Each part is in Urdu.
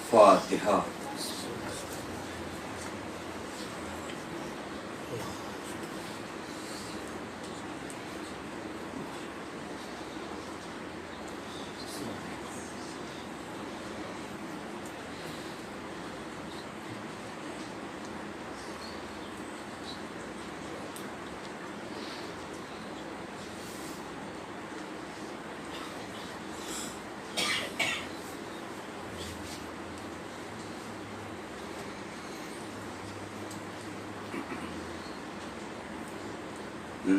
فاتحہ۔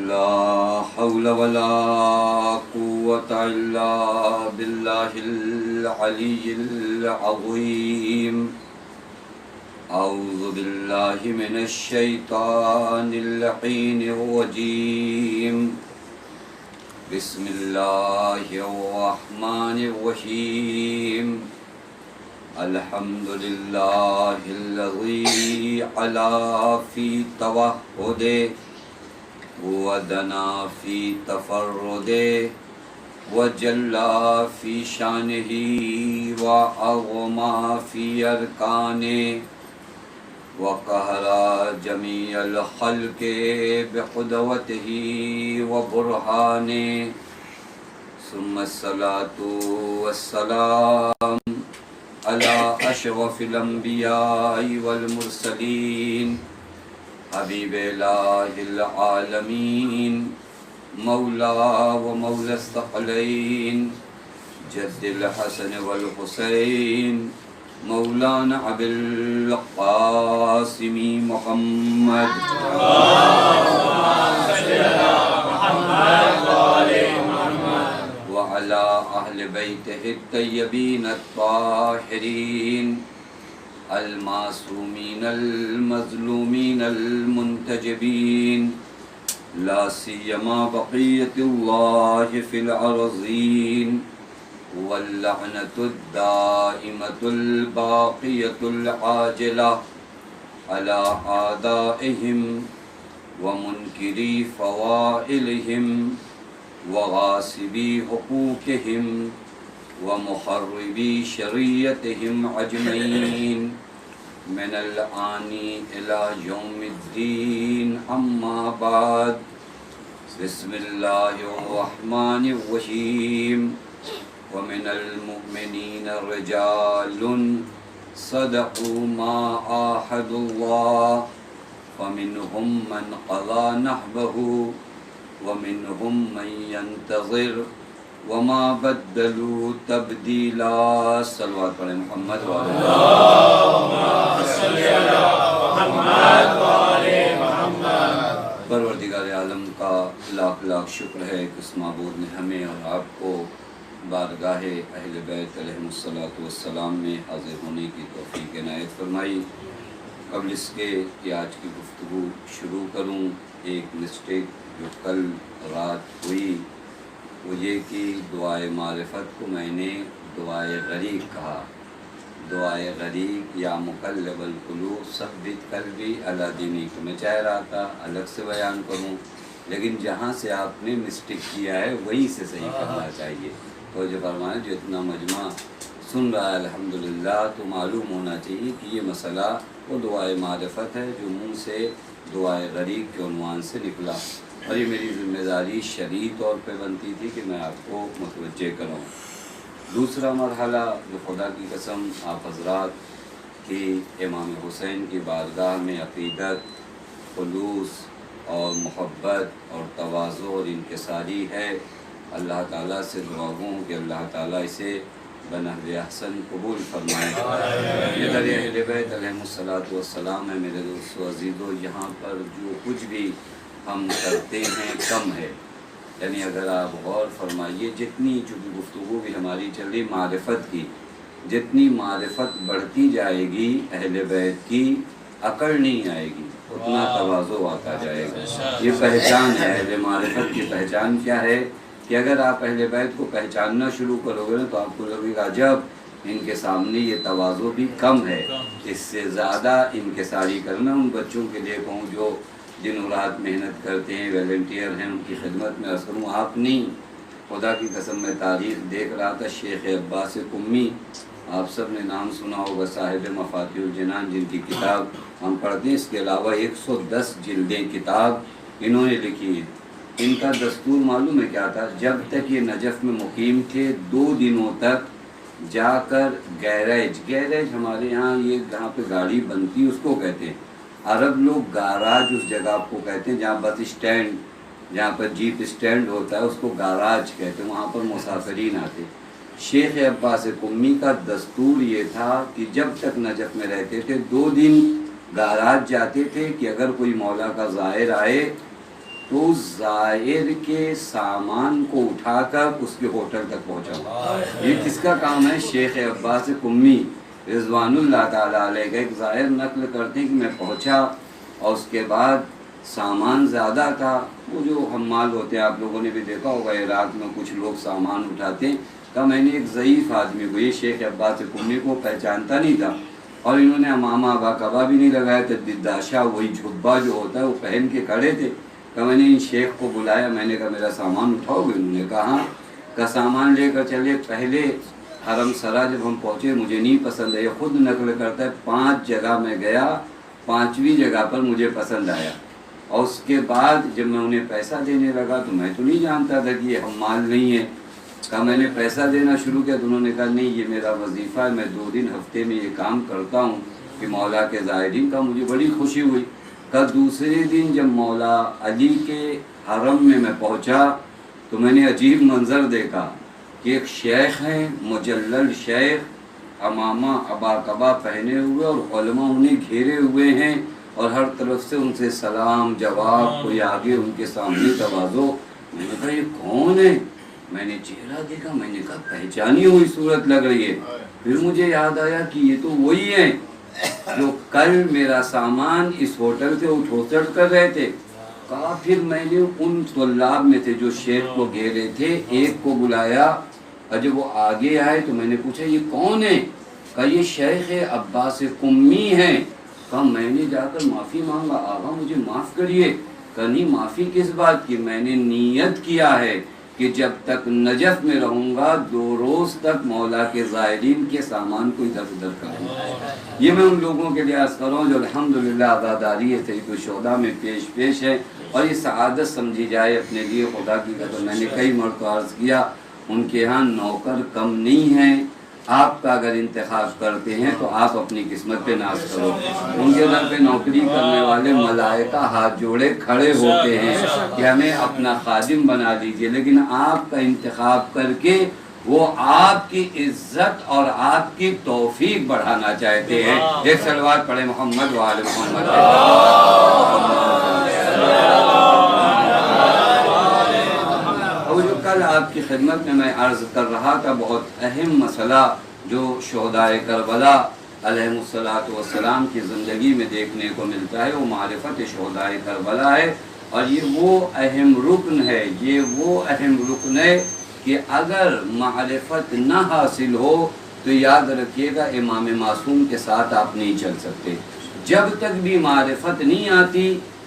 لا حول ولا قوة إلا بالله العلي العظيم۔ أعوذ بالله من الشيطان اللعين الرجيم۔ بسم الله الرحمن الرحيم۔ الحمد لله الذي علا في توحده ودنا في تفرده وجلا في شانه وعظما في أركانه وقهر جميع الخلق بقدوته وبرهانه، ثم الصلاة والسلام على أشرف الأنبياء والمرسلين، حبیب الہ العالمین، مولا و مولا الثقلین، جد الحسن والحسین، مولانا ابی القاسم محمد وعلى اہل بیتہ الطیبین الطاہرین المعصومین المظلومین المنتجبین، لا سیما بقیت اللہ فی الارضین، واللعنۃ الدائمۃ الباقیۃ العاجلہ علی اعدائہم ومنکری فوائلہم وغاصبی حقوقہم ومخربی شریعتہم اجمعین، من الآن الى یوم الدین، اما بعد۔ بسم اللہ الرحمن الرحیم۔ ومن المؤمنین رجال صدقوا ما عاهدوا اللہ، فمنهم من قضى نحبه ومنهم من ينتظر وما بدلوا تبدیلا۔ صلوات پڑھیں محمد پروردگار عالم کا لاکھ لاکھ شکر ہے کہ اس معبود نے ہمیں اور آپ کو بارگاہ اہل بیت علیہم الصلوۃ والسلام میں حاضر ہونے کی توفیق عنایت فرمائی۔ قبل اس کے کہ آج کی گفتگو شروع کروں، ایک مسٹیک جو کل رات ہوئی وہ یہ کہ دعائے معرفت کو میں نے دعائے غریق کہا۔ دعائے غریق یا مقلب القلوب ثبت قلبی علی دینک، میں چاہ رہا تھا الگ سے بیان کروں، لیکن جہاں سے آپ نے مسٹیک کیا ہے وہیں سے صحیح کرنا چاہیے۔ تو جو فرمائیں جو اتنا مجمع سن رہا ہے الحمدللہ، تو معلوم ہونا چاہیے کہ یہ مسئلہ وہ دعائے معرفت ہے جو منہ سے دعائے غریق کے عنوان سے نکلا، اور یہ میری ذمہ داری شرعی طور پہ بنتی تھی کہ میں آپ کو متوجہ کروں۔ دوسرا مرحلہ جو خدا کی قسم آپ حضرات کی امام حسین کی بارگاہ میں عقیدت، خلوص اور محبت اور تواضع اور انکساری ہے، اللہ تعالیٰ سے دعا ہوں کہ اللہ تعالیٰ اسے بنحو احسن قبول فرمائے۔ یہ در اہل بیت علیہم الصلوۃ والسلام ہے میرے دوست و عزیزو، یہاں پر جو کچھ بھی ہم کرتے ہیں کم ہے، یعنی اگر آپ غور فرمائیے، جتنی چونکہ گفتگو بھی ہماری چل رہی معرفت کی، جتنی معرفت بڑھتی جائے گی اہل بیت کی، اکڑ نہیں آئے گی، اتنا تواضع آتا جائے گا۔ یہ پہچان ہے اہل معرفت کی۔ پہچان کیا ہے کہ اگر آپ اہل بیت کو پہچاننا شروع کرو گے نا تو آپ کو لگے گا عجب ان کے سامنے یہ تواضع بھی کم ہے، اس سے زیادہ انکساری کرنا۔ ان بچوں کے لیے کہوں جو دن و رات محنت کرتے ہیں، والنٹیئر ہیں، ان کی خدمت میں عرض کروں، آپ نہیں، خدا کی قسم میں تاریخ دیکھ رہا تھا، شیخ عباس قمی، آپ سب نے نام سنا ہوگا، صاحب مفاتیح الجنان، جن کی کتاب ہم پڑھتے ہیں، اس کے علاوہ 110 جلدیں کتاب انہوں نے لکھی ہے۔ ان کا دستور معلوم ہے کیا تھا؟ جب تک یہ نجف میں مقیم تھے 2 دنوں تک جا کر گیریج ہمارے یہاں یہ جہاں پہ گاڑی بنتی اس کو کہتے ہیں، عرب لوگ گاراج اس جگہ کو کہتے ہیں، جہاں بس اسٹینڈ، جہاں پر جیپ اسٹینڈ ہوتا ہے اس کو گاراج کہتے ہیں، وہاں پر مسافرین آتے۔ شیخ عباس قمی کا دستور یہ تھا کہ جب تک نجف میں رہتے تھے 2 دن گاراج جاتے تھے کہ اگر کوئی مولا کا زائر آئے تو زائر کے سامان کو اٹھا کر اس کے ہوٹل تک پہنچاؤ۔ یہ کس کا کام ہے؟ شیخ عباس قمی رضوان اللہ تعالیٰ علیہ کا ایک زائر نقل کرتے ہیں کہ میں پہنچا اور اس کے بعد سامان زیادہ تھا، وہ جو حمال ہوتے ہیں آپ لوگوں نے بھی دیکھا ہوگا عراق میں کچھ لوگ سامان اٹھاتے ہیں، کہا میں نے ایک ضعیف آدمی کو، یہ شیخ عباس قمی کو پہچانتا نہیں تھا، اور انہوں نے امامہ ابا کبا بھی نہیں لگایا تھا، دداشا وہی جھبا جو ہوتا ہے وہ پہن کے کھڑے تھے۔ کہ میں نے ان شیخ کو بلایا، میں نے کہا میرا سامان اٹھاؤ گے؟ انہوں نے کہا کہ سامان لے کر چلے۔ پہلے حرم سرا جب ہم پہنچے مجھے نہیں پسند ہے، یہ خود نقل کرتا ہے 5 جگہ میں گیا، 5ویں جگہ پر مجھے پسند آیا، اور اس کے بعد جب میں انہیں پیسہ دینے لگا تو میں تو نہیں جانتا تھا کہ یہ حمال نہیں ہے، کہا میں نے پیسہ دینا شروع کیا تو انہوں نے کہا نہیں یہ میرا وظیفہ ہے، میں 2 دن ہفتے میں یہ کام کرتا ہوں کہ مولا کے زائرین کا۔ مجھے بڑی خوشی ہوئی۔ کہ دوسرے دن جب مولا علی کے حرم میں پہنچا تو میں نے عجیب منظر دیکھا کہ ایک شیخ ہیں، مجلل شیخ، امامہ ابا کبا پہنے ہوئے اور علماء انہیں گھیرے ہوئے ہیں، اور ہر طرف سے ان سے سلام جواب، کوئی آگے ان کے سامنے تواضع۔ میں نے کہا یہ کون ہے؟ میں نے چہرہ دیکھا، میں نے کہا پہچانی ہوئی صورت لگ رہی ہے۔ پھر مجھے یاد آیا کہ یہ تو وہی ہیں جو کل میرا سامان اس ہوٹل سے اٹھوسٹ کر رہے تھے۔ کہا پھر میں نے ان طلاب میں سے جو شیخ کو گھیرے تھے ایک کو بلایا، اور جب وہ آگے آئے تو میں نے پوچھا یہ کون ہے؟ کہا یہ شیخ عباس قمی ہیں۔ کہا میں نے جا کر معافی مانگا، آقا مجھے معاف کریے۔ کہا نہیں معافی کس بات کی؟ میں نے نیت کیا ہے کہ جب تک نجف میں رہوں گا 2 روز تک مولا کے زائرین کے سامان کو ادھر ادھر کروں گا۔ یہ میں ان لوگوں کے لیے عرض کر رہا ہوں جو الحمدللہ عزاداری سید الشہداء میں پیش ہے، اور یہ سعادت سمجھی جائے اپنے لیے۔ خدا کی قسم میں نے کئی مرتبہ عرض کیا ان کے ہاں نوکر کم نہیں ہیں، آپ کا اگر انتخاب کرتے ہیں تو آپ اپنی قسمت پہ ناز کرو۔ ان کے در پہ نوکری کرنے والے ملائکہ ہاتھ جوڑے کھڑے ہوتے ہیں کہ ہمیں اپنا خادم بنا لیجئے، لیکن آپ کا انتخاب کر کے وہ آپ کی عزت اور آپ کی توفیق بڑھانا چاہتے ہیں۔ ایک صلوات پڑھے محمد و آل محمد۔ اور جو کل آپ کی خدمت میں عرض کر رہا تھا، بہت اہم مسئلہ جو شہداء کربلا علیہ السلام کی زندگی میں دیکھنے کو ملتا ہے، وہ معرفت شہداء کربلا ہے، اور یہ وہ اہم رکن ہے، یہ وہ اہم رکن ہے کہ اگر معرفت نہ حاصل ہو تو یاد رکھیے گا امام معصوم کے ساتھ آپ نہیں چل سکتے۔ جب تک بھی معرفت نہیں آتی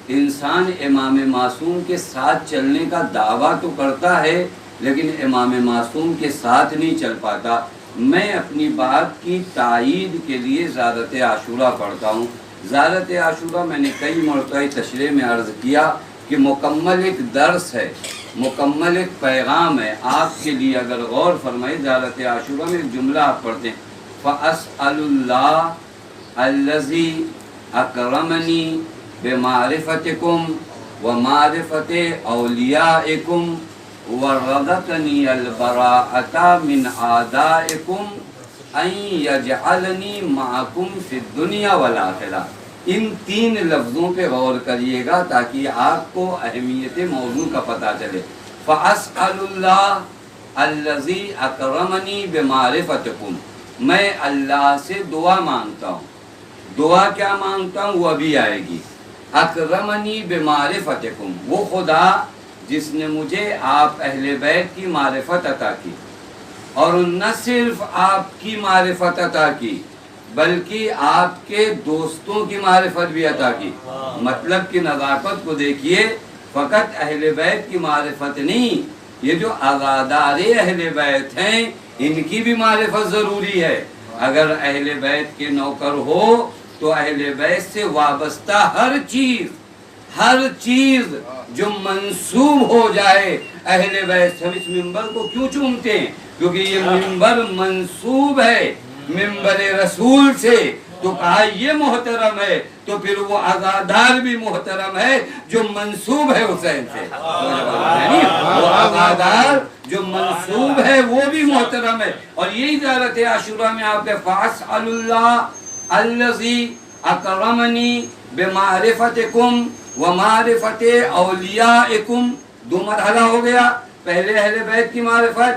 انسان امام معصوم کے ساتھ چلنے کا دعویٰ تو کرتا ہے لیکن امام معصوم کے ساتھ نہیں چل پاتا۔ میں اپنی بات کی تائید کے لیے زیارت عاشورہ پڑھتا ہوں۔ زیارت عاشورہ میں نے کئی مرتبہ تشریح میں عرض کیا کہ مکمل ایک درس ہے، مکمل ایک پیغام ہے آپ کے لیے۔ اگر غور فرمائے زیارت عاشورہ میں ایک جملہ آپ پڑھتے ہیں، فَأَسْأَلُ اللَّهَ الَّذِي أَكْرَمَنِي بِمَعْرِفَتِكُمْ وَمَعْرِفَةِ أَوْلِيَائِكُمْ وَرَزَقَنِي الْبَرَاءَةَ مِنْ أَعْدَائِكُمْ أَنْ يَجْعَلَنِي مَعَكُمْ فِي الدُّنْيَا وَالْآخِرَةِ۔ ان 3 لفظوں پہ غور کریے گا تاکہ آپ کو اہمیت موضوع کا پتہ چلے۔ فَأَسْأَلُ اللَّهَ الَّذِي أَكْرَمَنِي بِمَعْرِفَتِكُمْ، میں اللہ سے دعا مانگتا ہوں۔ دعا کیا مانگتا ہوں وہ ابھی آئے گی۔ اکرمنی بمعرفتکم، وہ خدا جس نے مجھے آپ اہل بیت کی معرفت عطا کی، اور نہ صرف آپ کی معرفت عطا کی بلکہ آپ کے دوستوں کی معرفت بھی عطا کی۔ مطلب کی نزاکت کو دیکھیے، فقط اہل بیت کی معرفت نہیں یہ جو عزادار اہل بیت ہیں ان کی بھی معرفت ضروری ہے. اگر اہل بیت کے نوکر ہو تو اہل بیت سے وابستہ ہر چیز جو منسوب ہو جائے اہل بیت. ہم اس منبر کو کیوں چومتے ہیں؟ کیونکہ یہ منبر منسوب ہے منبر رسول سے، تو کہا یہ محترم ہے، تو پھر وہ عزادار بھی محترم ہے جو منسوب ہے حسین سے. وہ عزادار جو منسوب ہے وہ بھی محترم ہے. اور یہی زیارت عاشوراء میں آپ کے فَأَسْأَلُ اللَّهَ الَّذِي اکرمنی بمعرفتکم ومعرفت اولیائکم. 2 مرحلہ ہو گیا، پہلے اہل بیت کی معرفت،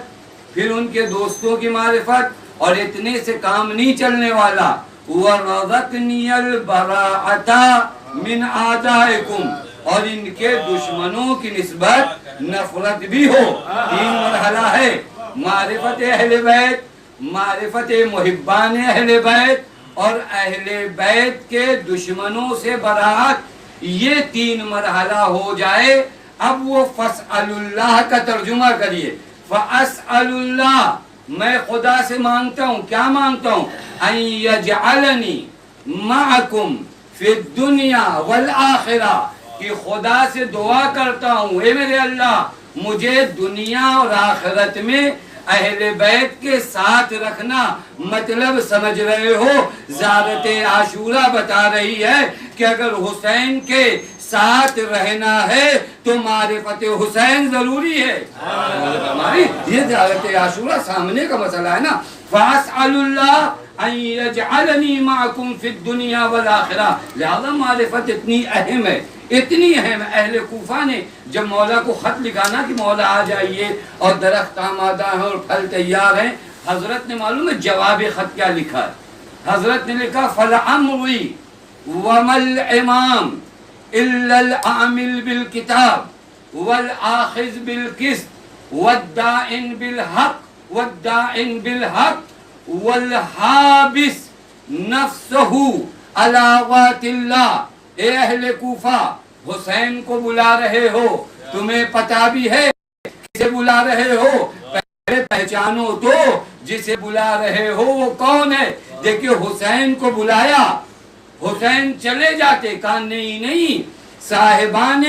پھر ان کے دوستوں کی معرفت، اور اتنے سے کام نہیں چلنے والا. وَرَزَقْنِيَ الْبَرَاءَةَ مِنْ أَعْدَائِكُمْ، اور ان کے دشمنوں کی نسبت نفرت بھی ہو. 3 مرحلہ ہے، معرفت اہل بیت، معرفت محبان اہل بیت، اور اہل بیت کے دشمنوں سے براءت. یہ 3 مرحلہ ہو جائے. اب وہ فَاسْأَلُ اللَّهَ کا ترجمہ کریے. فَأَسْأَلُ اللَّهَ، میں خدا سے مانگتا ہوں، کیا مانگتا ہوں؟ أَن يَجْعَلَنِي مَعَكُمْ فِي الدُّنْيَا وَالْآخِرَةِ، کہ خدا سے دعا کرتا ہوں اے میرے اللہ مجھے دنیا اور آخرت میں اہل بیت کے ساتھ رکھنا. مطلب سمجھ رہے ہو؟ زیارت عاشوراء بتا رہی ہے کہ اگر حسین کے ساتھ رہنا ہے تو معرفت حسین ضروری ہے. ہماری یہ زیارت عاشوراء سامنے کا مسئلہ ہے نا. فَأَسْأَلُ اللَّهَ أَن يَجْعَلَنِي مَعَكُمْ فِي الدُّنْيَا وَالْآخِرَةِ. لہذا معرفت اتنی اہم ہے، اتنی اہم. اہل کوفہ نے جب مولا کو خط لکھا نا کہ مولا آ جائیے اور درخت آمادہ ہیں اور پھل تیار ہیں، حضرت نے معلوم ہے جواب خط کیا لکھا ہے؟ حضرت نے لکھا فَلَعَمْرِي وَمَا الْإِمَامِ إِلَّا الْعَامِلُ بِالْكِتَابِ وَالْآخِذُ بِالْقِسْطِ وَالدَّاعِنُ بِالْحَقِّ وَالْحَابِسُ نَفْسَهُ عَلَىٰ ذَاتِ اللَّهِ. اے اہل کوفہ، حسین کو بلا رہے ہو، تمہیں پتہ بھی ہے کسے بلا رہے ہو؟ پہلے پہچانو تو جسے بلا رہے ہو وہ کون ہے. دیکھیں حسین کو بلایا، حسین چلے جاتے، کہا نہیں. صاحبان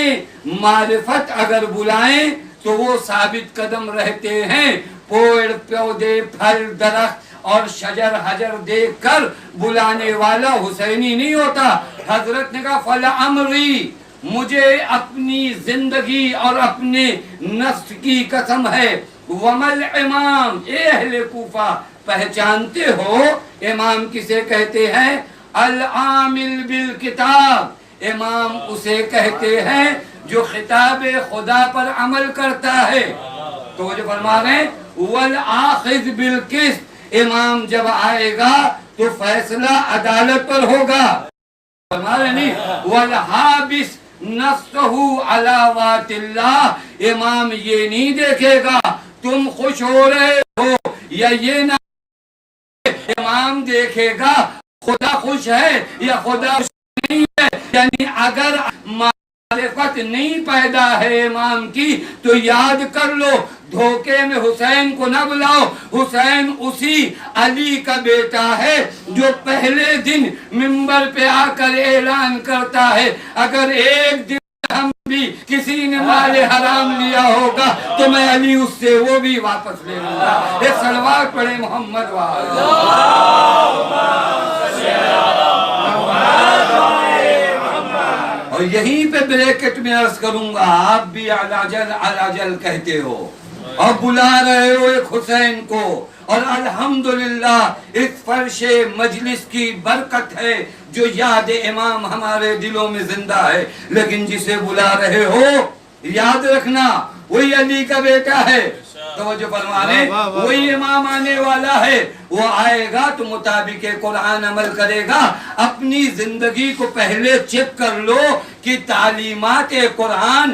معرفت اگر بلائیں تو وہ ثابت قدم رہتے ہیں. پیڑ پودے پھل درخت اور شجر حجر دیکھ کر بلانے والا حسینی نہیں ہوتا. حضرت نے کہا فَلَعَمْرِي، مجھے اپنی زندگی اور اپنے نفس کی قسم ہے. وَمَا الْإِمَامِ، اے اہل کوفہ پہچانتے ہو امام کسے کہتے ہیں؟ العامل بالکتاب، امام اسے کہتے ہیں جو خطاب خدا پر عمل کرتا ہے. تو وہ جو فرما رہے ہیں والآخذ بالقسط، امام جب آئے گا تو فیصلہ عدالت پر ہوگا. فرما رہے نہیں والحابس نفسہ علی ذات اللہ، امام یہ نہیں دیکھے گا تم خوش ہو رہے ہو یا یہ نہ، امام دیکھے گا خدا خوش ہے یا خدا خوش نہیں ہے. یعنی اگر معرفت نہیں پیدا ہے امام کی تو یاد کر لو دھوکے میں حسین کو نہ بلاؤ. حسین اسی علی کا بیٹا ہے جو پہلے دن منبر پہ آ کر اعلان کرتا ہے اگر ایک دن ہم بھی کسی نے مال حرام لیا ہوگا تو میں علی اس سے وہ بھی واپس لے لوں گا. ایک صلوات پڑھے محمد اور یہیں پہ بریکٹ میں عرض کروں گا آپ بھی علاجل کہتے ہو اور بلا رہے ہو ایک حسین کو، اور الحمدللہ اس فرش مجلس کی برکت ہے جو یاد امام ہمارے دلوں میں زندہ ہے. لیکن جسے بلا رہے ہو یاد رکھنا وہی علی کا بیٹا ہے. توجہ فرمانے وہی امام آنے والا ہے. وہ آئے گا تو مطابق قرآن عمل کرے گا. اپنی زندگی کو پہلے چیک کر لو کہ تعلیمات قرآن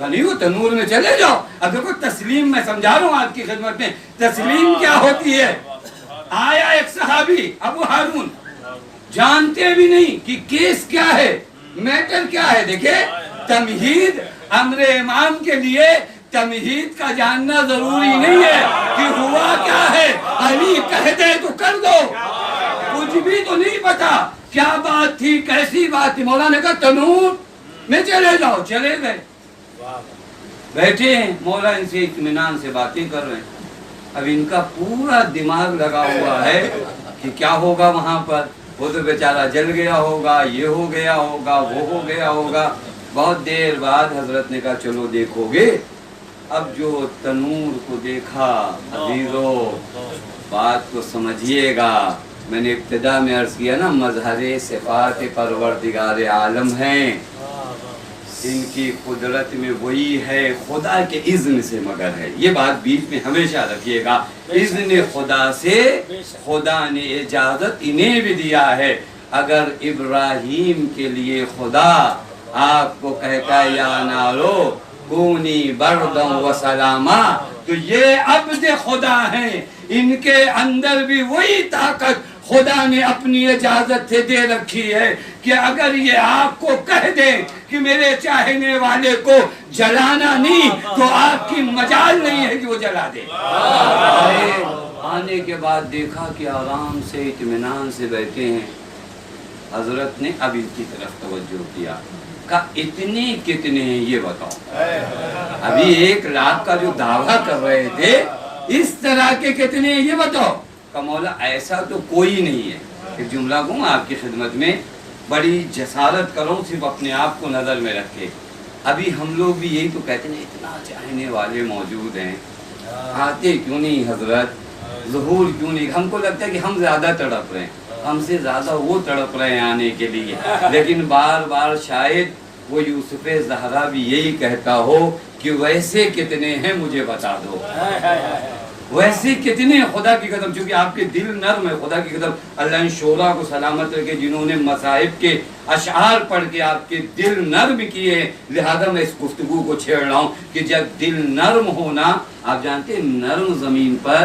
نہیں وہ تنور میں چلے جاؤ. اب دیکھو تسلیم میں سمجھا رہا ہوں آپ کی خدمت میں, تسلیم کیا ہوتی ہے. آیا ایک صحابی ابو ہارون, جانتے بھی نہیں کہ کیس کیا ہے, میٹر کیا ہے. دیکھیں تمہید امر امام کے لیے تمہید کا جاننا ضروری نہیں ہے کہ ہوا کیا ہے, علی کہہ دے تو کر دو. کچھ بھی تو نہیں پتا کیا بات تھی, کیسی بات تھی. مولا نے کہا تنور میں چلے جاؤ, چلے گئے. بیٹھے ہیں, مولا ان سے اطمینان سے باتیں کر رہے ہیں. اب ان کا پورا دماغ لگا ہوا ہے کہ کیا ہوگا وہاں پر. وہ تو بیچارہ جل گیا ہوگا, یہ ہو گیا ہوگا, وہ ہو گیا ہوگا. بہت دیر بعد حضرت نے کہا چلو دیکھو گے. اب جو تنور کو دیکھا عزیزو, بات کو سمجھیے گا. میں نے ابتدا میں عرض کیا نا, مظہر صفات پروردگار عالم ہیں. ان کی قدرت میں وہی ہے, خدا کے اذن سے مگر ہے. یہ بات بیچ میں ہمیشہ رکھیے گا. اذن خدا سے خدا نے اجازت انہیں بھی دیا ہے. اگر ابراہیم کے لیے خدا آپ کو کہتا ہے یا نارو کونی بردم و سلاما, تو یہ عبد خدا ہیں. ان کے اندر بھی وہی طاقت خدا نے اپنی اجازت سے دے رکھی ہے کہ اگر یہ آپ کو کہہ دیں کہ میرے چاہنے والے کو جلانا نہیں, تو آپ کی مجال نہیں ہے کہ وہ جلا دے. آنے کے بعد دیکھا کہ آرام سے اطمینان سے بیٹھے ہیں. حضرت نے اب ان کی طرف توجہ کیا, کہا اتنے کتنے ہیں یہ بتاؤ. ابھی 1,00,000 کا جو دعویٰ کر رہے تھے, اس طرح کے کتنے ہیں یہ بتاؤ. کہ مولا ایسا تو کوئی نہیں ہے. ایک جملہ کہوں آپ کی خدمت میں, بڑی جسارت کروں, صرف اپنے آپ کو نظر میں رکھے. ابھی ہم لوگ بھی یہی تو کہتے ہیں اتنا چاہنے والے موجود ہیں, آتے کیوں نہیں حضرت, ظہور کیوں نہیں. ہم کو لگتا ہے کہ ہم زیادہ تڑپ رہے ہیں, ہم سے زیادہ وہ تڑپ رہے ہیں آنے کے لیے. لیکن بار بار شاید وہ یوسف زہرا بھی یہی کہتا ہو کہ ویسے کتنے ہیں مجھے بتا دو, ویسے کتنے خدا کی قدم. چونکہ آپ کے دل نرم ہے, خدا کی قدم اللہ ان شعراء کو سلامت رکھے جنہوں نے مصائب کے اشعار پڑھ کے آپ کے دل نرم کیے. لہذا میں اس گفتگو کو چھیڑ رہا ہوں کہ جب دل نرم ہونا, آپ جانتے ہیں نرم زمین پر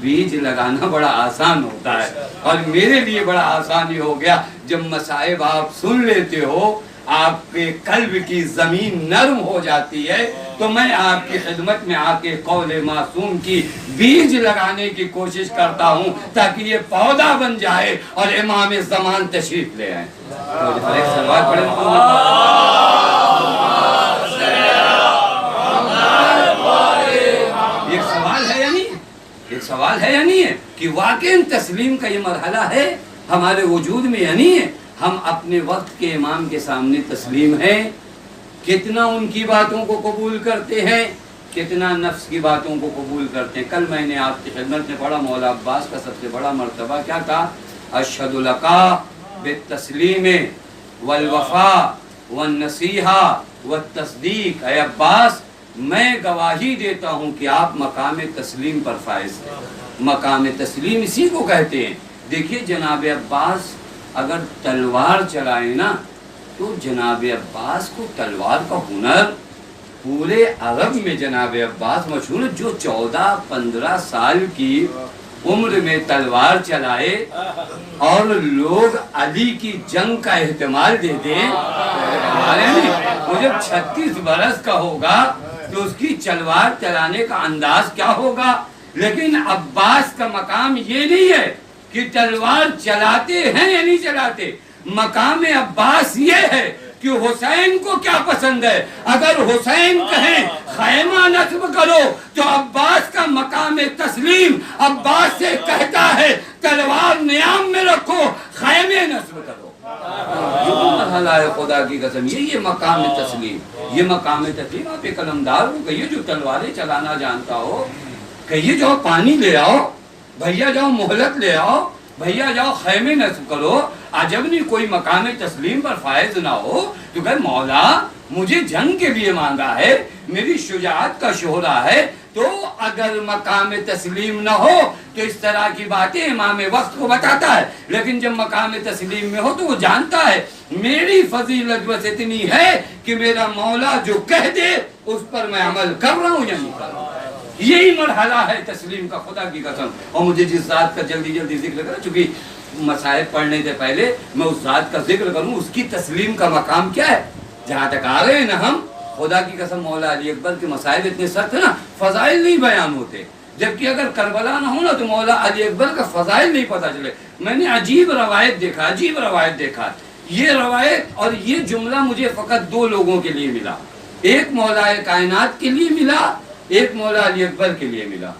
بیج لگانا بڑا آسان ہوتا ہے, اور میرے لیے بڑا آسان ہی ہو گیا جب مصائب آپ سن لیتے ہو, آپ کے قلب کی زمین نرم ہو جاتی ہے, تو میں آپ کی خدمت میں آ کے قول معصوم کی بیج لگانے کی کوشش کرتا ہوں تاکہ یہ پودا بن جائے اور امام زمان تشریف لے آئیں. ایک سوال پڑھیں. ایک سوال ہے یا نہیں, ایک سوال ہے یا نہیں ہے کہ واقعی تسلیم کا یہ مرحلہ ہے ہمارے وجود میں یا نہیں ہے. ہم اپنے وقت کے امام کے سامنے تسلیم ہیں, کتنا ان کی باتوں کو قبول کرتے ہیں, کتنا نفس کی باتوں کو قبول کرتے ہیں. کل میں نے آپ کی خدمت میں پڑھا, مولا عباس کا سب سے بڑا مرتبہ کیا کہا, اشہد لکا بالتسلیم والوفا والنصیحہ والتصدیق. اے عباس میں گواہی دیتا ہوں کہ آپ مقام تسلیم پر فائز ہیں. مقام تسلیم اسی کو کہتے ہیں. دیکھیے جناب عباس اگر تلوار چلائے نا, تو جناب عباس کو تلوار کا ہنر پورے عرب میں جناب عباس مشہور ہے. جو 14-15 سال کی عمر میں تلوار چلائے اور لوگ علی کی جنگ کا احتمال دے دیں, وہ جب 36 برس کا ہوگا تو اس کی تلوار چلانے کا انداز کیا ہوگا. لیکن عباس کا مقام یہ نہیں ہے کہ تلوار چلاتے ہیں یا نہیں چلاتے. مقام عباس یہ ہے کہ حسین کو کیا پسند ہے. اگر حسین کہیں خیمہ نصب کرو تو عباس کا مقام تسلیم عباس سے کہتا ہے تلوار نیام میں رکھو, خیمے نصب کرو. یہ مرحلہ ہے خدا کی قسم, یہ مقام تسلیم. یہ مقام تسلیم. آپ ایک قلمدار کو کہیے جو تلواریں چلانا جانتا ہو, کہیے جاؤ پانی لے آؤ, بھیا جاؤ مہلت لے آؤ, بھیا جاؤ خیمے نصب کرو. عجب نہیں کوئی مقام تسلیم پر فائز نہ ہو تو کہ مولا مجھے جنگ کے لیے مانگا ہے، میری شجاعت کا شہرا ہے، تو اگر مقام تسلیم نہ ہو تو اس طرح کی باتیں امام وقت کو بتاتا ہے، لیکن جب مقام تسلیم میں ہو تو وہ جانتا ہے میری فضیلت بس اتنی ہے کہ میرا مولا جو کہہ دے اس پر میں عمل کر رہا ہوں یا نہیں کر رہا ہوں۔ یہی مرحلہ ہے تسلیم کا، خدا کی قسم۔ اور مجھے جس ذات کا جلدی ذکر کرا، چونکہ مسائل پڑھنے سے پہلے میں اس ذات کا ذکر کروں، اس کی تسلیم کا مقام کیا ہے۔ جہاں تک آ رہے ہیں نا ہم، خدا کی قسم مولا علی اکبر کے مسائل اتنے سخت ہیں نا، فضائل نہیں بیان ہوتے، جبکہ اگر کربلا نہ ہو نا تو مولا علی اکبر کا فضائل نہیں پتہ چلے۔ میں نے عجیب روایت دیکھا، یہ روایت اور یہ جملہ مجھے فقط دو لوگوں کے لیے ملا، ایک مولا کائنات کے لیے ملا، ایک مولا علی اکبر کے لیے ملا۔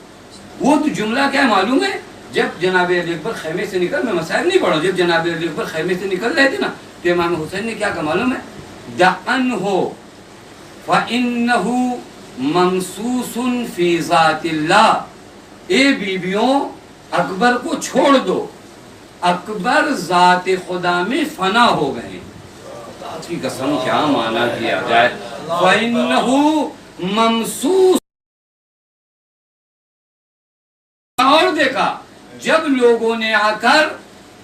وہ تو جملہ کیا ہے معلوم ہے؟ جب جناب علی اکبر خیمے سے نکل، میں مسائل نہیں پڑھا، جب جناب علی اکبر خیمے سے نکل رہے تھے نا تو امام حسین نے کیا کہا معلوم ہے؟ دعنہ فإنہ ممسوس فی ذات اللہ، اے بیویوں اکبر کو چھوڑ دو، اکبر ذات خدا میں فنا ہو گئے۔ کی قسم کیا معنی کیا جائے، فإنہ ممسوس۔ اور دیکھا جب لوگوں نے آ کر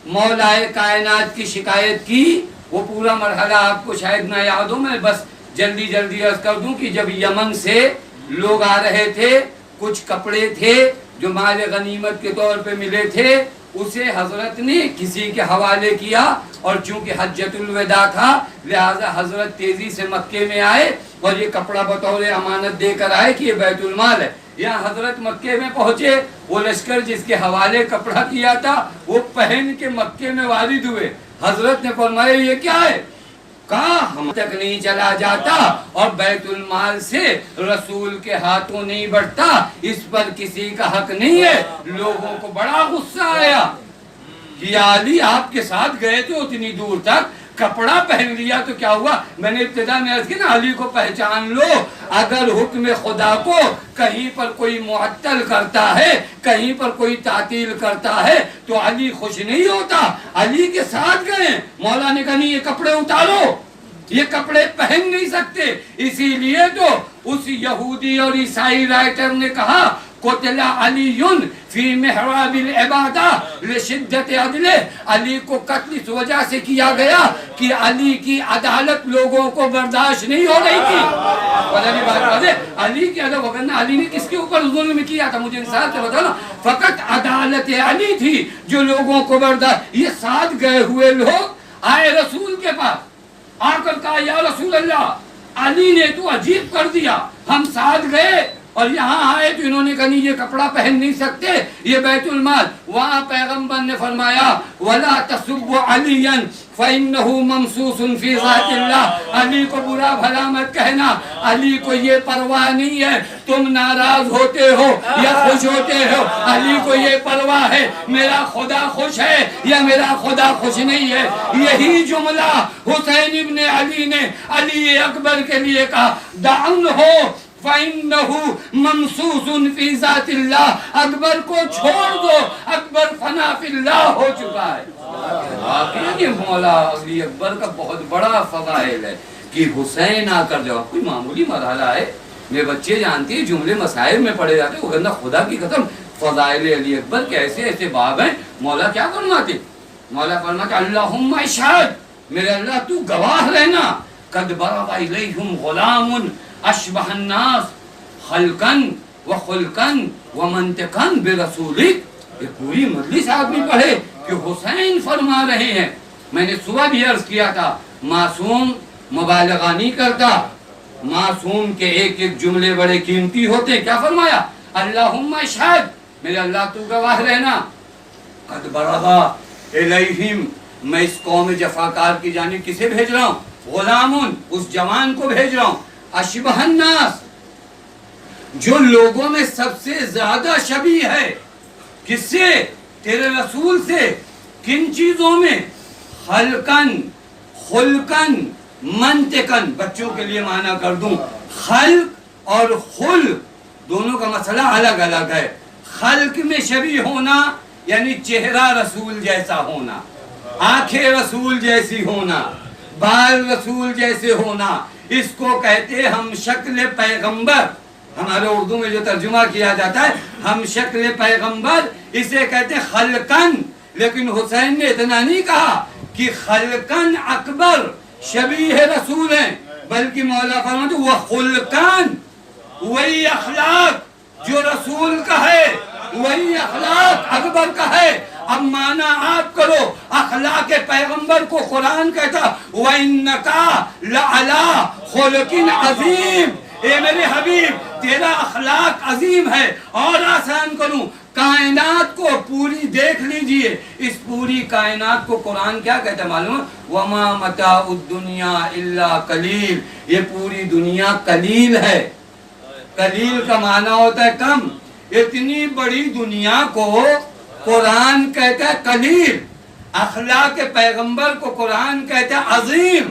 مولا کائنات کی شکایت کی، وہ پورا مرحلہ آپ کو شاید نہ یاد ہو، میں بس جلدی عرض کر دوں کہ جب یمن سے لوگ آ رہے تھے، کچھ کپڑے تھے جو مال غنیمت کے طور پہ ملے تھے، اسے حضرت نے کسی کے حوالے کیا، اور چونکہ حجۃ الوداع تھا لہذا حضرت تیزی سے مکے میں آئے اور یہ کپڑا بطور امانت دے کر آئے کہ یہ بیت المال ہے۔ یہاں حضرت مکے میں پہنچے، وہ لشکر جس کے حوالے کپڑا کیا تھا وہ پہن کے مکے میں وارد ہوئے۔ حضرت نے فرمایا یہ کیا ہے؟ کہا ہم تک نہیں چلا جاتا اور بیت المال سے رسول کے ہاتھوں نہیں بڑھتا، اس پر کسی کا حق نہیں ہے۔ لوگوں کو بڑا غصہ آیا کہ علی آپ کے ساتھ گئے تھے اتنی دور تک، کپڑا پہن لیا تو کیا ہوا؟ میں نے ابتدا میں عرض کی نا علی کو پہچان لو، اگر حکم خدا کو کہیں پر کوئی معطل کرتا ہے، کہیں پر کوئی تعطیل کرتا ہے تو علی خوش نہیں ہوتا۔ علی کے ساتھ گئے، مولا نے کہا نہیں یہ کپڑے اتارو، یہ کپڑے پہن نہیں سکتے۔ اسی لیے تو اس یہودی اور عیسائی رائٹر نے کہا قتل علی فی محراب العبادہ لشدت عدلہ، علی کو قتل اس وجہ سے کیا گیا کہ علی کی عدالت لوگوں کو برداشت نہیں ہو رہی تھی۔ علی کی عدالت وغیرہ علی نے کس کے اوپر ظلم کیا تھا؟ مجھے انصاف سے بتانا، فقط عدالت علی تھی جو لوگوں کو برداشت۔ یہ ساتھ گئے ہوئے لوگ آئے رسول کے پاس، آ کر کہا یا رسول اللہ علی نے تو عجیب کر دیا، ہم ساتھ گئے اور یہاں آئے تو انہوں نے کہا نہیں یہ کپڑا پہن نہیں سکتے، یہ بیت المال۔ وہاں پیغمبر نے فرمایا وَلَا تَسُبُّ عَلِيًّا فَإِنَّهُ مَمْسُوسٌ فِي ذَاتِ اللَّهِ، علی کو برا بھلا مت کہنا، علی کو یہ پرواہ نہیں ہے تم ناراض ہوتے ہو یا خوش ہوتے ہو، علی کو یہ پرواہ ہے میرا خدا خوش ہے یا میرا خدا خوش نہیں ہے۔ یہی جملہ حسین ابن علی نے علی اکبر کے لیے کہا دعنہ فَإِنَّهُ مَمْسُوسٌ فِي ذَاتِ اللَّهِ، اکبر کو چھوڑ دو، اکبر فنا فی اللہ ہو چکا ہے۔ واقعی یہ مولا علی اکبر کا بہت بڑا فضائل ہے کہ حسین آ کر جواب، کوئی معمولی مرحلہ ہے، میرے بچے جانتی ہیں جملے مسائل میں پڑھے جاتے ہیں، وہ کہنا خدا کی قسم فضائل علی اکبر کے ایسے ایسے باب ہیں۔ مولا کیا فرماتے؟ مولا فرماتے اللہم اشہد، میرے اللہ تو گواہ رہنا، قد برغ الیہم غلام اشبہ الناس خلقا و خلقا و منطقا برسولک۔ یہ پوری مجلس آدمی پڑھے کہ حسین فرما رہے ہیں۔ میں نے صبح بھی عرض کیا تھا معصوم مبالغہ نہیں کرتا، معصوم کے ایک ایک جملے بڑے قیمتی ہوتے۔ کیا فرمایا؟ اللہم اشہد، میرے اللہ تو گواہ رہنا، قد برغ الیہم، میں اس قوم جفاکار کی جانب کسے بھیج رہا ہوں؟ غلامن، اس جوان کو بھیج رہا ہوں، اشبہ الناس، جو لوگوں میں سب سے زیادہ شبیہ ہے، کس سے؟ تیرے رسول سے۔ کن چیزوں میں؟ خلقن، خلقن، منطقن۔ بچوں کے لیے معنی کر دوں، خلق اور خلق دونوں کا مسئلہ الگ الگ ہے۔ خلق میں شبیہ ہونا یعنی چہرہ رسول جیسا ہونا، آنکھیں رسول جیسی ہونا، بال رسول جیسے ہونا، اس کو کہتے ہم شکل پیغمبر. ہمارے اردو میں جو ترجمہ کیا جاتا ہے ہم شکل پیغمبر، اسے کہتے خلقن. لیکن حسین نے اتنا نہیں کہا کہ خلقن اکبر شبیہ رسول ہیں، بلکہ مولا فرماتے وہ خلقن، وہی اخلاق جو رسول کا ہے، وہی اخلاق اکبر کا ہے. اب مانا آپ کرو، اخلاق پیغمبر کو قرآن کہتا وَإِنَّكَ لَعَلَىٰ خُلُقٍ عَظِيمٍ. اے میرے حبیب تیرا اخلاق عظیم ہے. اور آسان کروں، کائنات کو پوری دیکھ لیجئے، اس پوری کائنات کو قرآن کیا کہتا ہے معلوم ہے؟ وَمَا مَتَاعُ الدُّنْيَا إِلَّا قَلِيلٌ. یہ پوری دنیا قلیل ہے. قلیل کا معنی ہوتا ہے کم. اتنی بڑی دنیا کو قرآن کہتا ہے قلیل. اخلاق پیغمبر کو قرآن کہتا ہے عظیم.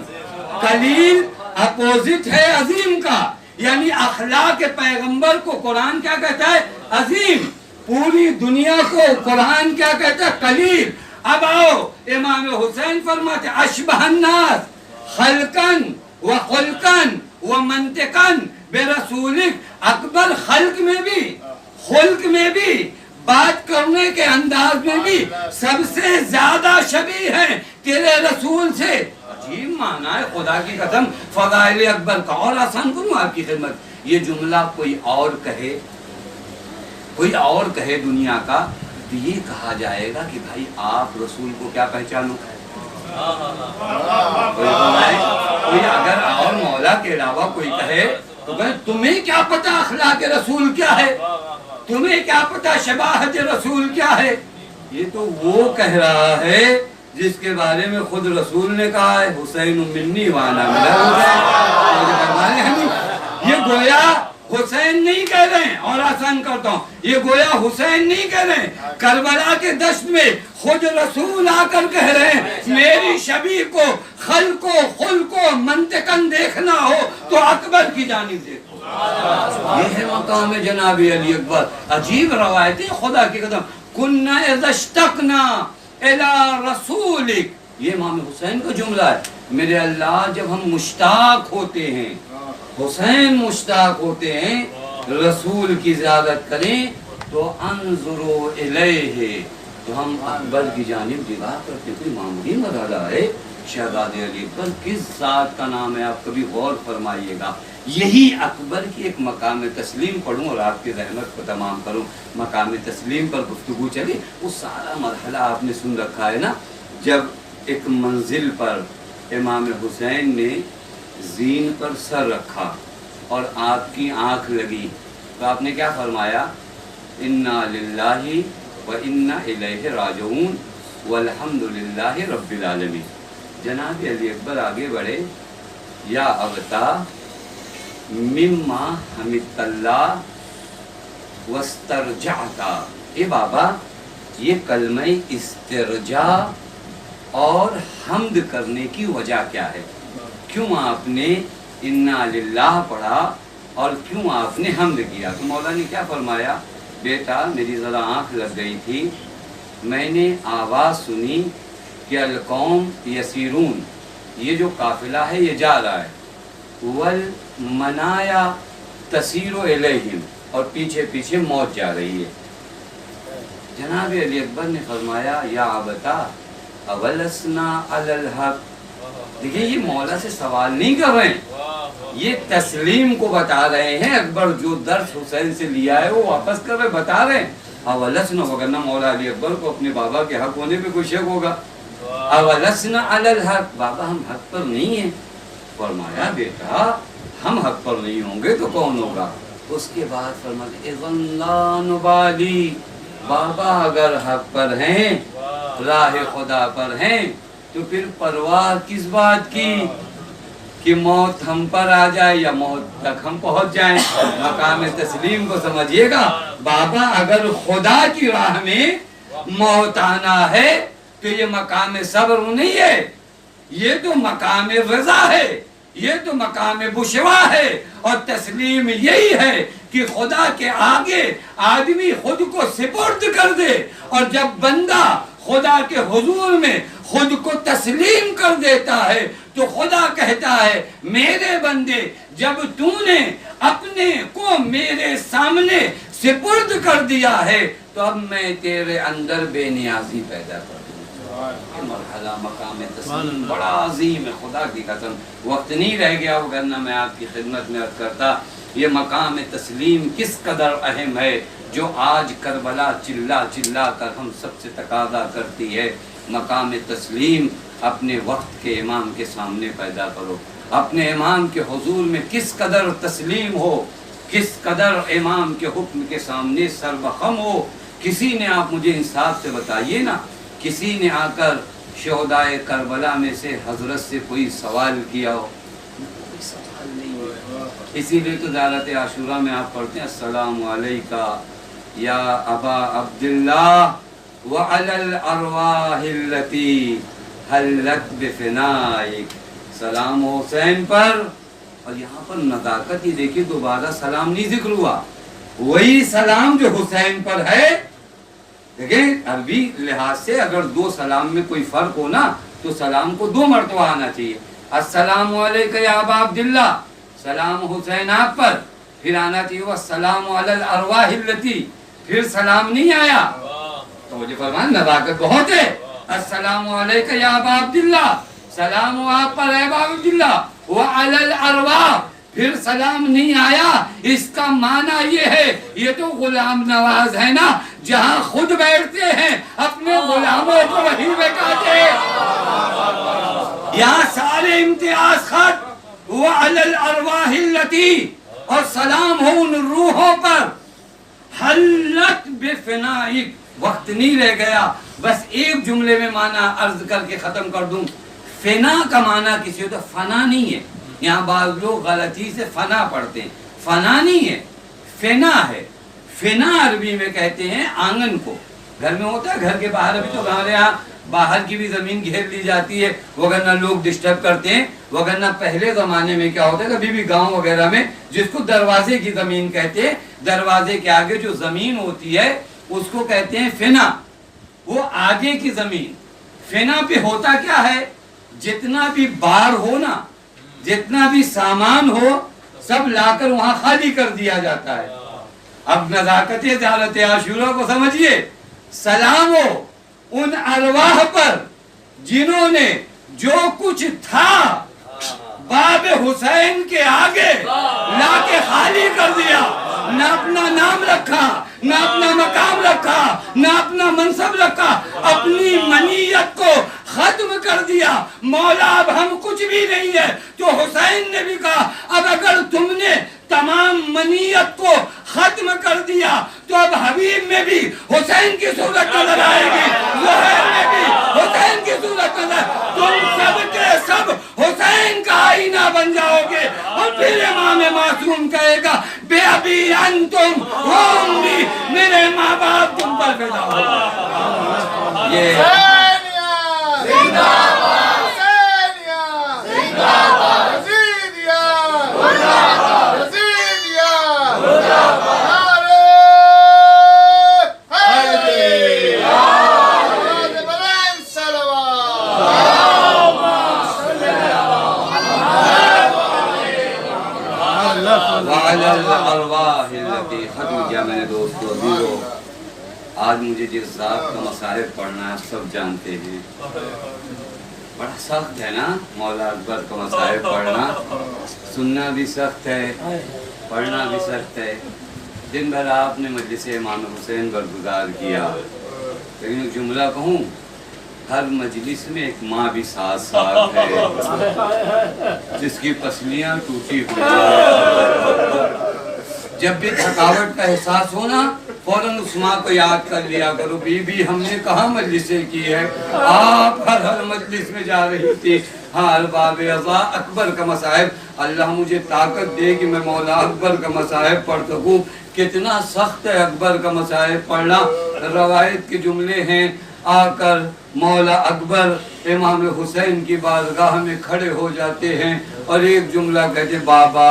قلیل اپوزٹ ہے عظیم کا، یعنی اخلاق پیغمبر کو قرآن کیا کہتا ہے؟ عظیم. پوری دنیا کو قرآن کیا کہتا ہے؟ قلیل. اب آؤ، امام حسین فرماتے اشبہ الناس خلقن و خلقن و منطقن برسولک. اکبر خلق میں بھی، خلق میں بھی، بات کرنے کے انداز میں بھی سب سے زیادہ شبیہ ہیں تیرے رسول سے. عجیب معنی ہے، خدا کی قسم. فضائل اکبر کا اور آسان کروں آپ کی خدمت. یہ جملہ کوئی اور کہے، کوئی اور کہے دنیا کا، تو یہ کہا جائے گا کہ بھائی آپ رسول کو کیا پہچانو. کوئی اگر اور مولا کے علاوہ کوئی کہے تو کہ تمہیں کیا پتا اخلاق رسول کیا ہے، تمہیں کیا پتا شباہت رسول کیا ہے. یہ تو وہ کہہ رہا ہے جس کے بارے میں خود رسول نے کہا ہے حسین منی وانا ملا. یہ گویا حسین نہیں کہہ رہے ہیں، اور آسان کرتا ہوں، یہ گویا حسین نہیں کہہ رہے ہیں، کربلا کے دشت میں خود رسول آ کر کہہ رہے ہیں میری شبیہ کو خلق و خلق و منطقاً دیکھنا ہو تو اکبر کی جانب دیکھو. یہ ہے مقام جناب علی اکبر. عجیب روایتیں خدا کی قسم. کننا اذا اشتقنا الی رسولک، یہ امام حسین کا جملہ ہے. میرے اللہ جب ہم مشتاق ہوتے ہیں، حسین مشتاق ہوتے ہیں رسول کی زیارت کریں تو انظروا الیہ، تو ہم اکبر کی جانب نگاہ کرتے. کوئی معمولی مرحلہ ہے. شہزادہ علی اکبر کس ذات کا نام ہے آپ کبھی غور فرمائیے گا. یہی اکبر کی ایک مقام تسلیم پڑھوں اور آپ کی رحمت کو تمام کروں. مقام تسلیم پر گفتگو چلی، وہ سارا مرحلہ آپ نے سن رکھا ہے نا. جب ایک منزل پر امام حسین نے زین پر سر رکھا اور آپ کی آنکھ لگی تو آپ نے کیا فرمایا؟ انا للہ و انا الیہ راجعون والحمد للہ رب العالمین. جناب علی اکبر آگے بڑھے. یا ابتا مما حمدت اللہ واسترجعتا. اے بابا یہ کلمہ استرجا اور حمد کرنے کی وجہ کیا ہے؟ کیوں آپ نے انا للہ پڑھا اور کیوں آپ نے حمد کیا؟ تو مولا نے کیا فرمایا؟ بیٹا میری ذرا آنکھ لگ گئی تھی، میں نے آواز سنی کہ القوم یسیرون، یہ جو قافلہ ہے یہ جا رہا ہے، والمنایا تسیر الیہم، اور پیچھے پیچھے موت جا رہی ہے. جناب علی اکبر نے فرمایا یا ابتا اولسنا علی الحق. دیکھیں یہ مولا سے سوال نہیں کر رہے ہیں، یہ تسلیم کو بتا رہے ہیں. اکبر جو درس حسین سے لیا ہے وہ واپس کر رہے، بتا رہے ہیں اولسنا، وگرنہ مولا علی اکبر کو اپنے بابا کے حق ہونے پہ کوئی شک ہوگا. اولسنا علی الحق، بابا ہم حق پر نہیں ہیں. فرمایا بیٹا ہم حق پر نہیں ہوں گے تو کون ہوگا؟ اس کے بعد فرمایا اذن لا نبالی، بابا اگر حق پر ہیں، راہ خدا پر ہیں، تو پھر پرواہ کس بات کی کہ موت ہم پر آ جائے یا موت تک ہم پہنچ جائیں. مقام تسلیم کو سمجھیے گا. بابا اگر خدا کی راہ میں موت آنا ہے تو یہ مقام صبر نہیں ہے، یہ تو مقام رضا ہے، یہ تو مقام بشوا ہے. اور تسلیم یہی ہے کہ خدا کے آگے آدمی خود کو سپرد کر دے، اور جب بندہ خدا کے حضور میں خود کو تسلیم کر دیتا ہے تو خدا کہتا ہے میرے بندے جب تو نے اپنے کو میرے سامنے سپرد کر دیا ہے تو اب میں تیرے اندر بے نیازی پیدا کر دوں. یہ مرحلہ مقام تسلیم بڑا عظیم ہے. خدا کی قسم وقت نہیں رہ گیا وگرنہ میں آپ کی خدمت میں عرض کرتا یہ مقام تسلیم کس قدر اہم ہے جو آج کربلا چلا چلا کر ہم سب سے تقاضا کرتی ہے. مقام تسلیم اپنے وقت کے امام کے سامنے پیدا کرو. اپنے امام کے حضور میں کس قدر تسلیم ہو, کس قدر امام کے حکم کے سامنے سربخم ہو. کسی نے آپ مجھے انصاف سے بتائیے نا, کسی نے آ کر شہدائے کربلا میں سے حضرت سے کوئی سوال کیا ہو؟ کوئی سوال نہیں ہے. اسی لیے تو زیارت عاشورہ میں آپ پڑھتے ہیں السلام علیکہ یا ابا عبداللہ وعلی الارواح التي حلت بفنائک. سلام حسین پر, اور یہاں پر نزاکت ہی دیکھیے دوبارہ سلام نہیں ذکر ہوا, وہی سلام جو حسین پر ہے. دیکھیں عربی لحاظ سے اگر دو سلام میں کوئی فرق ہو نا تو سلام کو دو مرتبہ آنا چاہیے. السلام علیکہ یا ابا عبداللہ, سلام حسین آپ پر, پھر آنا چاہیے السلام علی الارواح التي, پھر سلام نہیں آیا. تو مجھے فرمایا نزاکت بہت ہے. السلام علیکہ یا ابا عبداللہ, سلام آپ پر اے ابا عبداللہ, وعلی الارواح, پھر سلام نہیں آیا. اس کا معنی یہ ہے یہ تو غلام نواز ہے نا, جہاں خود بیٹھتے ہیں اپنے غلاموں کو وہی بتاتے ہیں. یہاں سارے امتیاز خط وعلی الارواح التي, اور سلام ہو ان روحوں پر حلت بفنائک. وقت نہیں رہ گیا, بس ایک جملے میں معنی عرض کر کے ختم کر دوں. فنا کا معنی کسی ہوتا فنا نہیں ہے. یہاں بعض لوگ غلطی سے فنا پڑھتے ہیں, فنا نہیں ہے فنا ہے. فنا عربی میں کہتے ہیں آنگن کو. گھر میں ہوتا ہے, گھر کے باہر ابھی تو ہمارے یہاں باہر کی بھی زمین گھیر لی جاتی ہے وگرنہ لوگ ڈسٹرب کرتے ہیں. وگرنہ پہلے زمانے میں کیا ہوتا ہے کبھی بھی گاؤں وغیرہ میں جس کو دروازے کی زمین کہتے ہیں, دروازے کے آگے جو زمین ہوتی ہے اس کو کہتے ہیں فنا, وہ آگے کی زمین. فنا پہ ہوتا کیا ہے, جتنا بھی بار ہو نا, جتنا بھی سامان ہو سب لا کر وہاں خالی کر دیا جاتا ہے. اب نزاکت زیارت عاشورہ کو سمجھیے. سلام ہو ان ارواح پر جنہوں نے جو کچھ تھا باب حسین کے آگے لا کے خالی کر دیا. نہ اپنا نام رکھا, نہ اپنا مقام رکھا, نہ اپنا منصب رکھا, اپنی منیت کو ختم کر دیا. مولا اب ہم کچھ بھی نہیں ہے. تو حسین نے بھی کہا اب اگر تم نے تمام منیت کو ختم کر دیا تو اب حبیب میں بھی حسین کی صورت نظر آئے گی, زہیر میں بھی حسین کی صورت نظر, تم سب کے سب حسین کا آئینہ بن جاؤ گے. اور پھر امام معصوم کہے گا بے ابی انتم و امی, میرے ماں باپ تم پر فدا ہو. یہ ختم کیا میں نے دوستو عزیزو. آج مجھے جس ذات کا مصائب پڑھنا ہے سب جانتے ہیں, بڑا سخت ہے نا مولا اکبر کا مصائب پڑھنا. سننا بھی سخت ہے, پڑھنا بھی سخت ہے. دن بھر آپ نے مجلس امام حسین برگزار کیا, لیکن ایک جملہ کہوں, ہر مجلس میں ایک ماں بھی ساتھ ساتھ ہے جس کی پسلیاں ٹوٹی ہوئی ہیں. جب بھی تھکاوٹ کا احساس ہونا فوراً اس ماں کو یاد کر لیا کرو, بی بی ہم نے کہاں مجلسیں کی ہے, آپ ہر مجلس میں جا رہی تھی. ہاں الباب ازا اکبر کا مصائب, اللہ مجھے طاقت دے کہ میں مولا اکبر کا مصائب پڑھ سکوں. کتنا سخت ہے اکبر کا مصائب پڑھنا. روایت کے جملے ہیں, آ کر مولا اکبر امام حسین کی بارگاہ میں کھڑے ہو جاتے ہیں اور ایک جملہ کہتے, بابا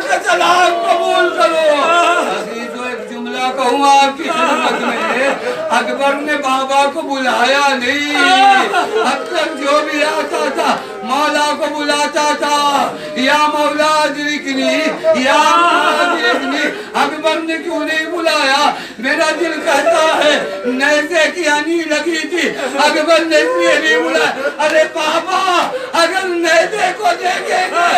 اکبر کا سلام قبول کرو۔ عزیزو ایک جملہ کہوں آپ کی خدمت میں، اکبر نے بابا کو بلایا نہیں، اب تک جو بھی آتا تھا مولا کو بلاتا تھا، یا مولا ادرکنی، یا مولا ادرکنی۔ اکبر نے کیوں نہیں بلایا؟ میرا دل کہتا ہے نیزے کی ہنی لگی تھی، اکبر نے اس لیے نہیں بلایا۔ ارے بابا اگر نیزے کو دیکھیں گے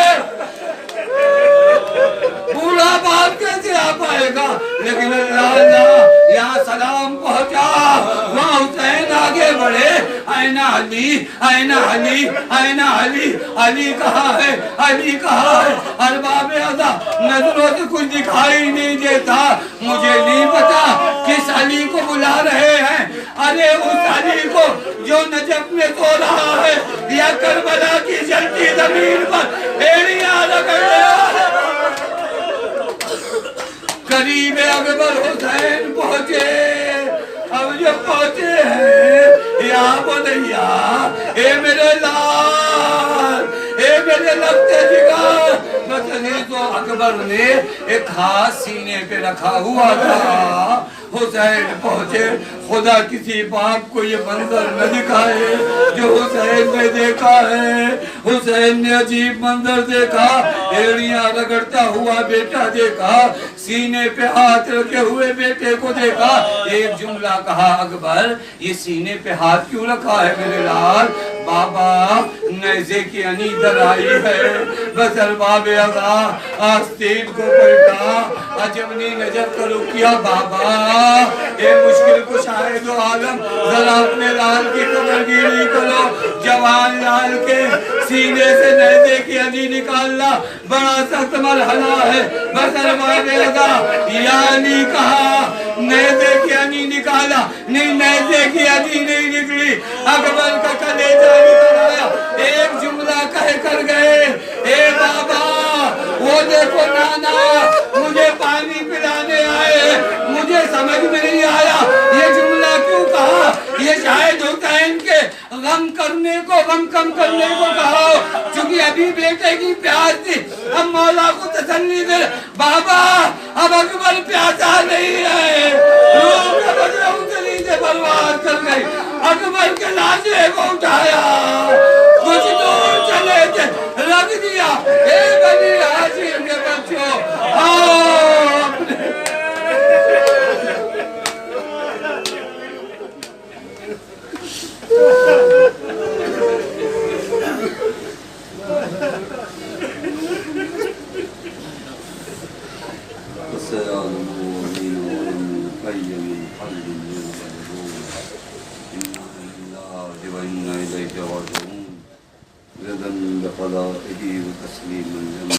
بوڑھا باپ کیسے آ پائے گا؟ لیکن اللہ یہاں سلام پہنچا، وہاں حسین آگے بڑھے، این علی، این علی، این علی، علی کہاں ہے، علی کہاں ہے؟ ارباب اعضا نظروں سے کچھ دکھائی نہیں دیتا، مجھے نہیں پتا کس علی کو بلا رہے ہیں۔ ارے اس علی کو جو نجف میں سو رہا ہے یا کربلا کی جلتی زمین پر ایڑیاں رگڑ رہا ہے۔ قریب اکبر حسین پہنچے، اب جب پہنچے ہیں یا بنیا، اے میرے لال، اے میرے لگتے جگر، بس عزیزو اکبر نے ایک ہاتھ سینے پہ رکھا ہوا تھا۔ حسین پہنچے، خدا کسی باپ کو یہ منظر نہ دکھائے جو حسین نے دیکھا ہے۔ حسین نے عجیب منظر دیکھا، ایڑیاں رگڑتا ہوا بیٹا دیکھا، سینے پہ ہاتھ رکھے ہوئے بیٹے کو دیکھا۔ ایک جملہ کہا اکبر یہ سینے پہ ہاتھ کیوں رکھا ہے میرے لال؟ بابا نیزے کی ہنی در آئی ہے۔ بس ارباب اعضا آستین کو پلٹا، عجبنی نجف کا رخ کیا۔ بابا اے مشکل کشائے دو عالم، ذرا اپنے لال کی قبر گیری کرو۔ جوان لال کے سینے سے نیزے کی ہنی نکالنا بڑا سخت مرحلہ ہے۔ بس ارباب اعضا یعنی کہا نیزے کی ہنی نکالا، نہیں نیزے کی ہنی نہیں نکلی، اکبر کا کلیجہ نکل آیا۔ ایک جملہ کہہ کر گئے، اے بابا وہ دیکھو نانا مجھے پانی پلانے آئے، مجھے سمجھ میں نہیں آیا یہ جملہ کیوں کہا۔ یہ شاید حسین کے غم کرنے کو، غم کم کرنے کو کہا، چونکہ ابھی بیٹے کی پیاس تھی، اب مولا کو تسلی دے۔ بابا اب اکبر پیاسا نہیں ہے، روح کے بدلے اتری سے برباد کر گئی۔ اکبر کے لاشے کو اٹھایا، کچھ دور چلے تھے رکھ دیا۔ اے بنی ہاشم کے بچوں آؤ اپنے رضا بقضائه وتسليما